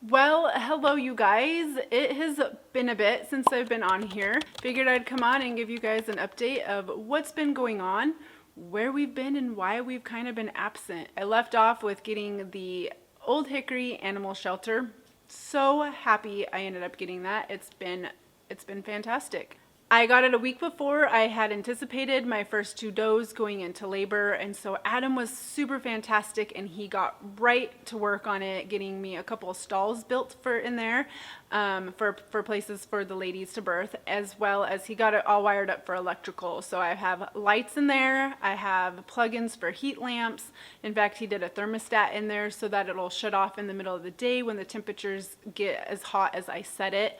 Well, hello you guys. It has been a bit since I've been on here. Figured I'd come on and give you guys an update of what's been going on, where we've been, and why we've kind of been absent. I left off with getting the old Hickory animal shelter. So happy I ended up getting that. It's been fantastic. I got it a week before I had anticipated my first two does going into labor, and so Adam was super fantastic and he got right to work on it, getting me a couple of stalls built for in there for places for the ladies to birth, as well as he got it all wired up for electrical. So I have lights in there, I have plugins for heat lamps. In fact, he did a thermostat in there so that it'll shut off in the middle of the day when the temperatures get as hot as I set it.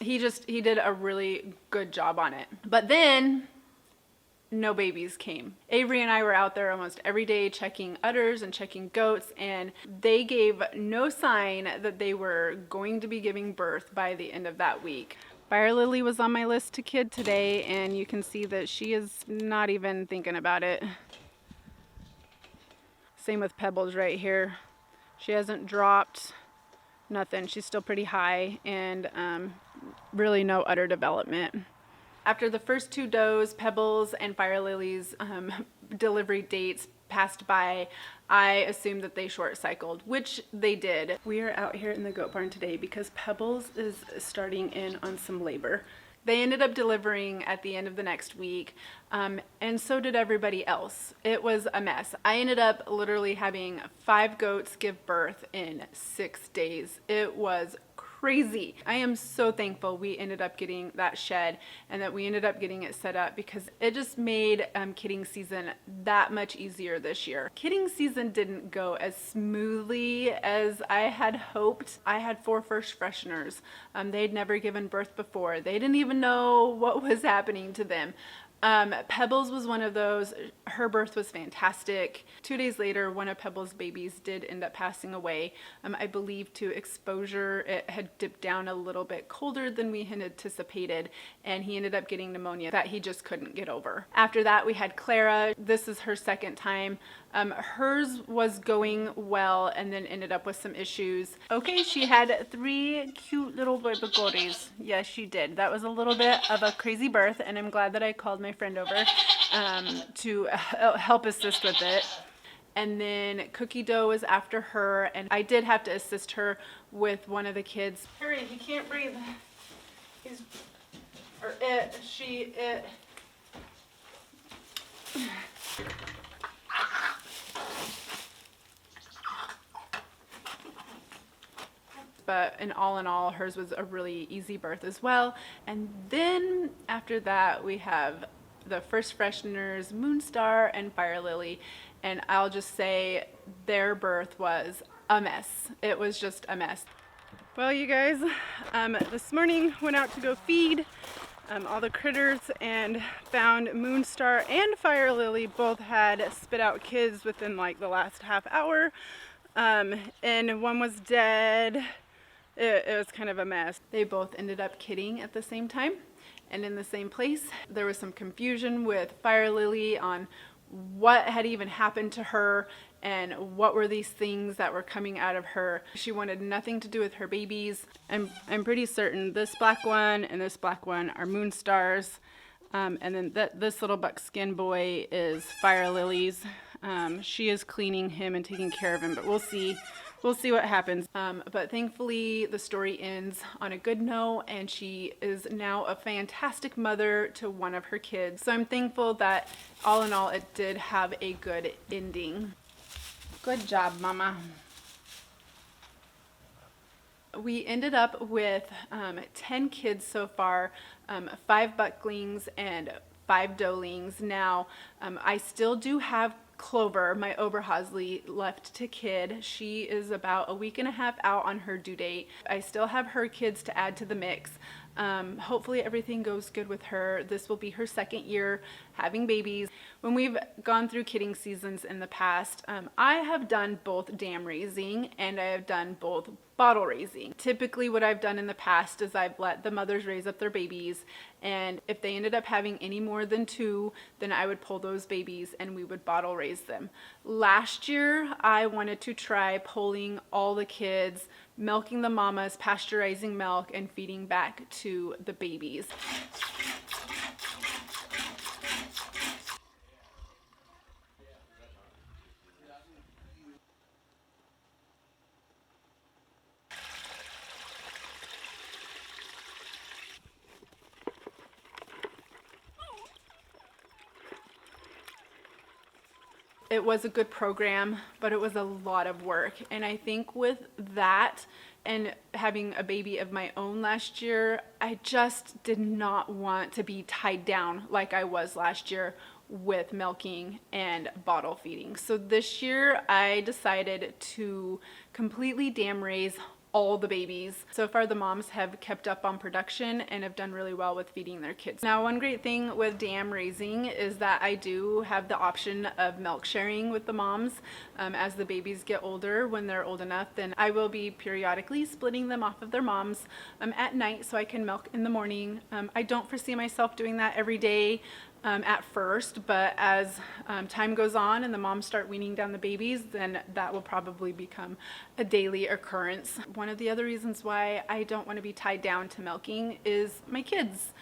He did a really good job on it. But then no babies came. Avery and I were out there almost every day checking udders and checking goats, and they gave no sign that they were going to be giving birth by the end of that week. Fire Lily was on my list to kid today, and you can see that she is not even thinking about it. Same with Pebbles right here. She hasn't dropped nothing. She's still pretty high, and really no udder development. After the first two does, Pebbles and Fire Lily's delivery dates passed by, I assumed that they short cycled, which they did. We are out here in the goat barn today because Pebbles is starting in on some labor. They ended up delivering at the end of the next week, and so did everybody else. It was a mess. I ended up literally having 5 goats give birth in 6 days. It was crazy. I am so thankful we ended up getting that shed and that we ended up getting it set up, because it just made kidding season that much easier this year. Kidding season didn't go as smoothly as I had hoped. I had 4 first fresheners. They'd never given birth before. They didn't even know what was happening to them. Pebbles was one of those. Her birth was fantastic. 2 days later, one of Pebbles' babies did end up passing away. I believe to exposure. It had dipped down a little bit colder than we had anticipated, and he ended up getting pneumonia that he just couldn't get over. After that, we had Clara. This is her second time. Hers was going well and then ended up with some issues. Okay, she had 3 cute little baby goaties. Yes, she did. That was a little bit of a crazy birth, and I'm glad that I called my friend over to help assist with it. And then Cookie Dough was after her, and I did have to assist her with one of the kids. Hurry, he can't breathe. It. But in all, hers was a really easy birth as well. And then after that, we have the first fresheners, Moonstar and Fire Lily. And I'll just say their birth was a mess. It was just a mess. Well, you guys, this morning went out to go feed all the critters and found Moonstar and Fire Lily both had spit out kids within like the last half hour. And one was dead. It was kind of a mess. They both ended up kidding at the same time and in the same place. There was some confusion with Fire Lily on what had even happened to her and what were these things that were coming out of her. She wanted nothing to do with her babies. I'm pretty certain this black one and this black one are Moonstars. And then this little buckskin boy is Fire Lily's. She is cleaning him and taking care of him, but we'll see. We'll see what happens. But thankfully, the story ends on a good note, and she is now a fantastic mother to one of her kids. So I'm thankful that all in all, it did have a good ending. Good job, Mama. We ended up with 10 kids so far, 5 bucklings and 5 doelings. Now, I still do have Clover, my Oberhausley, left to kid. She is about a week and a half out on her due date. I still have her kids to add to the mix. Hopefully everything goes good with her. This will be her second year having babies. When we've gone through kidding seasons in the past, I have done both dam raising and I have done both bottle raising. Typically what I've done in the past is I've let the mothers raise up their babies, and if they ended up having any more than 2, then I would pull those babies and we would bottle raise them. Last year I wanted to try pulling all the kids, milking the mamas, pasteurizing milk, and feeding back to the babies. It was a good program, but it was a lot of work. And I think with that and having a baby of my own last year, I just did not want to be tied down like I was last year with milking and bottle feeding. So this year I decided to completely dam raise all the babies. So far the moms have kept up on production and have done really well with feeding their kids. Now, one great thing with dam raising is that I do have the option of milk sharing with the moms. As the babies get older, when they're old enough, then I will be periodically splitting them off of their moms at night so I can milk in the morning. I don't foresee myself doing that every day at first, but as time goes on and the moms start weaning down the babies, then that will probably become a daily occurrence. One of the other reasons why I don't want to be tied down to milking is my kids.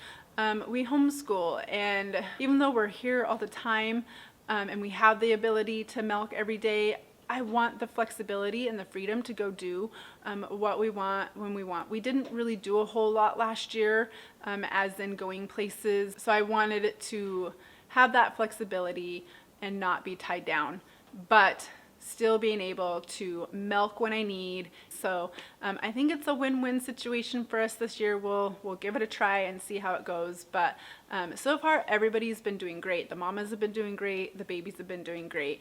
We homeschool, and even though we're here all the time and we have the ability to milk every day, I want the flexibility and the freedom to go do what we want when we want. We didn't really do a whole lot last year, as in going places. So I wanted it to have that flexibility and not be tied down, but still being able to milk when I need. So I think it's a win-win situation for us this year. We'll give it a try and see how it goes. But so far, everybody's been doing great. The mamas have been doing great. The babies have been doing great.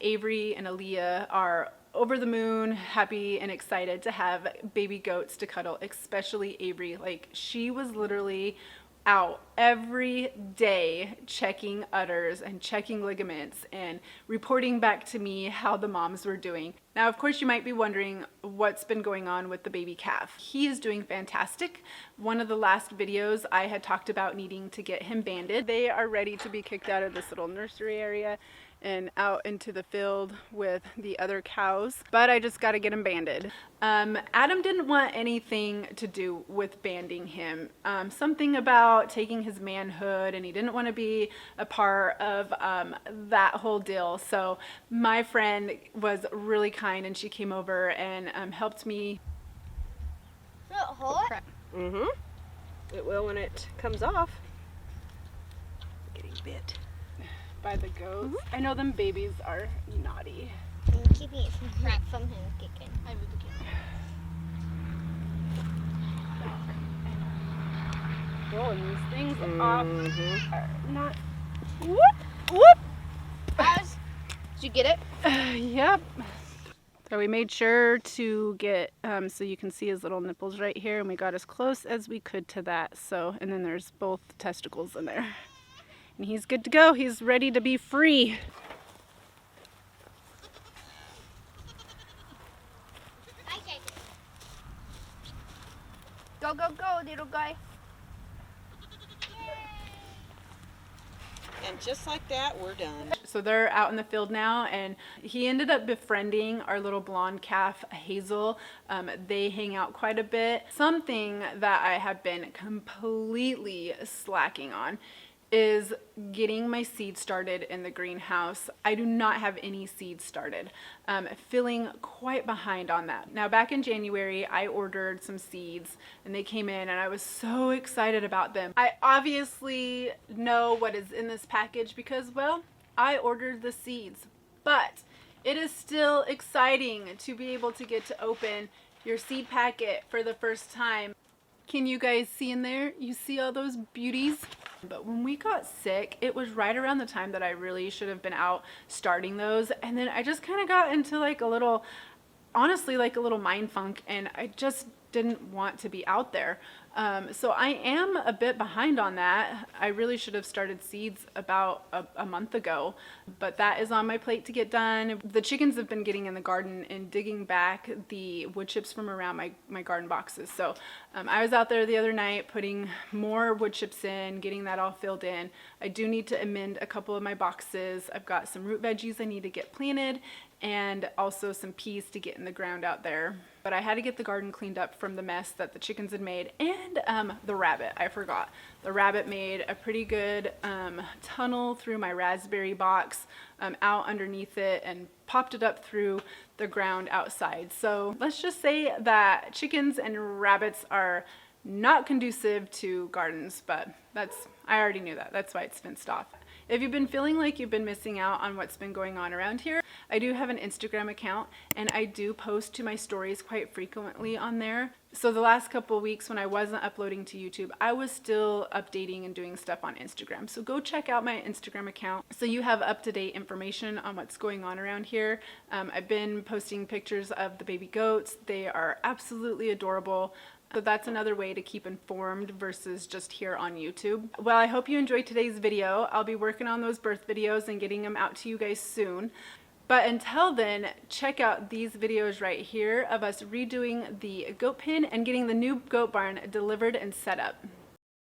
Avery and Aaliyah are over the moon, happy and excited to have baby goats to cuddle, especially Avery. Like, she was literally out every day checking udders and checking ligaments and reporting back to me how the moms were doing. Now, of course, you might be wondering what's been going on with the baby calf. He is doing fantastic. One of the last videos I had talked about needing to get him banded. They are ready to be kicked out of this little nursery area and out into the field with the other cows, but I just got to get him banded. Adam didn't want anything to do with banding him. Something about taking his manhood, and he didn't want to be a part of that whole deal. So my friend was really kind, and she came over and helped me. Is it hot? Mm-hmm. It will when it comes off. Getting bit By the goats. I know them babies are naughty. I'm keeping it from crap from him kicking. I will kick. Rolling these things off are not. Whoop! Whoop! Did you get it? Yep. So we made sure to get, so you can see his little nipples right here, and we got as close as we could to that. So, and then there's both testicles in there. And he's good to go. He's ready to be free. Go, go, go, little guy. And just like that, we're done. So they're out in the field now, and he ended up befriending our little blonde calf, Hazel. They hang out quite a bit. Something that I have been completely slacking on is getting my seeds started in the greenhouse. I do not have any seeds started. Feeling quite behind on that. Now, back in January, I ordered some seeds and they came in and I was so excited about them. I obviously know what is in this package because, well, I ordered the seeds, but it is still exciting to be able to get to open your seed packet for the first time. Can you guys see in there? You see all those beauties? But when we got sick, it was right around the time that I really should have been out starting those. And then I just kind of got into like a little honestly like a little mind funk, and I just didn't want to be out there. So I am a bit behind on that. I really should have started seeds about a month ago, but that is on my plate to get done. The chickens have been getting in the garden and digging back the wood chips from around my garden boxes. So I was out there the other night putting more wood chips in, getting that all filled in. I do need to amend a couple of my boxes. I've got some root veggies I need to get planted, and also some peas to get in the ground out there. But I had to get the garden cleaned up from the mess that the chickens had made, and the rabbit, I forgot. The rabbit made a pretty good tunnel through my raspberry box, out underneath it, and popped it up through the ground outside. So let's just say that chickens and rabbits are not conducive to gardens, but I already knew that. That's why it's fenced off. If you've been feeling like you've been missing out on what's been going on around here, I do have an Instagram account, and I do post to my stories quite frequently on there. So the last couple of weeks when I wasn't uploading to YouTube, I was still updating and doing stuff on Instagram. So go check out my Instagram account so you have up-to-date information on what's going on around here. I've been posting pictures of the baby goats. They are absolutely adorable. So that's another way to keep informed versus just here on YouTube. Well, I hope you enjoyed today's video. I'll be working on those birth videos and getting them out to you guys soon. But until then, check out these videos right here of us redoing the goat pen and getting the new goat barn delivered and set up.